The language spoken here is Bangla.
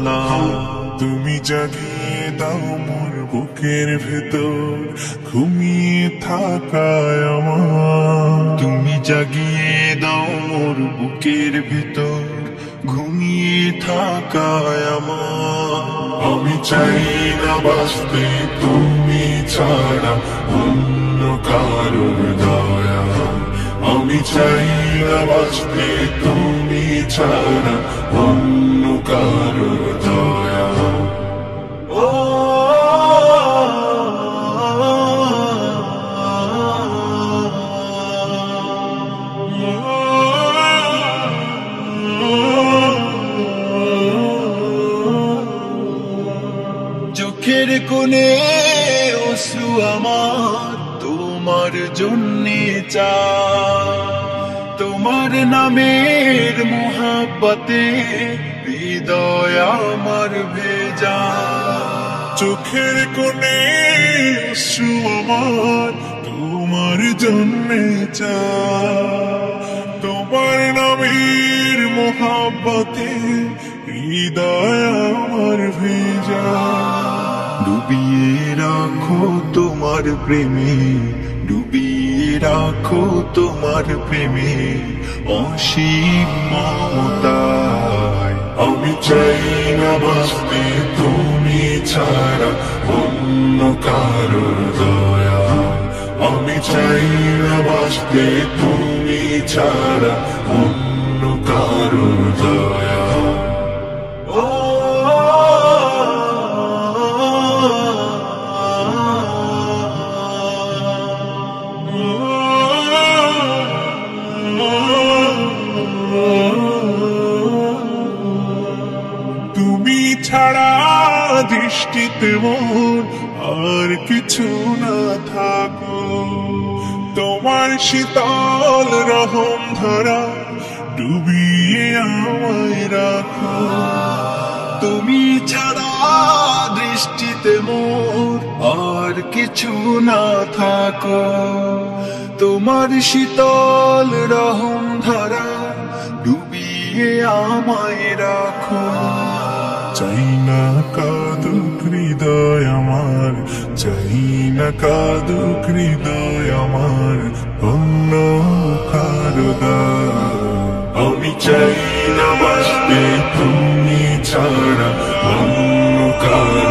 দোলা। তুমি জাগিয়ে দাও মোর বুকের ভেতর ঘুমিয়ে থাকায় আমার। তুমি জাগিয়ে দাও মোর বুকের ভেতর ঘুমিয়ে থাকায় আমার। আমি চাই না বাঁচতে তুমি ছাড়া অন্য কারোর দয়া। আমি চাই না বাঁচতে তুমি ছাড়া অন্য কারোর দয়া। চোখের কোণে অশ্রু আমার তোমার জন্যে চাই। তোমার নামের মোহাব্বতে হৃদয় আমার ভেজা। চোখের কোণে অশ্রু আমার তোমার জন্যে চাই। তোমার নামের মোহাব্বতে হৃদয় আমার ভেজা। ডুবিয়ে রাখো তোমার প্রেমে, ডুবিয়ে রাখো তোমার প্রেমে অসীম মমতায়। আমি চাই না বাঁচতে তুমি ছাড়া অন্য কারোর দয়া। আমি চাই না বাঁচতে তুমি ছাড়া অন্য কারোর দয়া। তুমি ছাড়া দৃষ্টিতে মোর আর কিছু না থাকো। তোমার শীতল রহম ধরা ডুবিয়ে আমায় রাখো। তুমি ছাড়া দৃষ্টিতে মোর আর কিছু না থাকো। তোমার শীতল রহম ধরা ডুবিয়ে আমায় রাখো। চাই না কাঁদুক হৃদয় আমার, চাই না কাঁদুক হৃদয় আমার অন্য কারো দয়া। আমি চাই না বাঁচতে তুমি ছাড়া অন্য কারো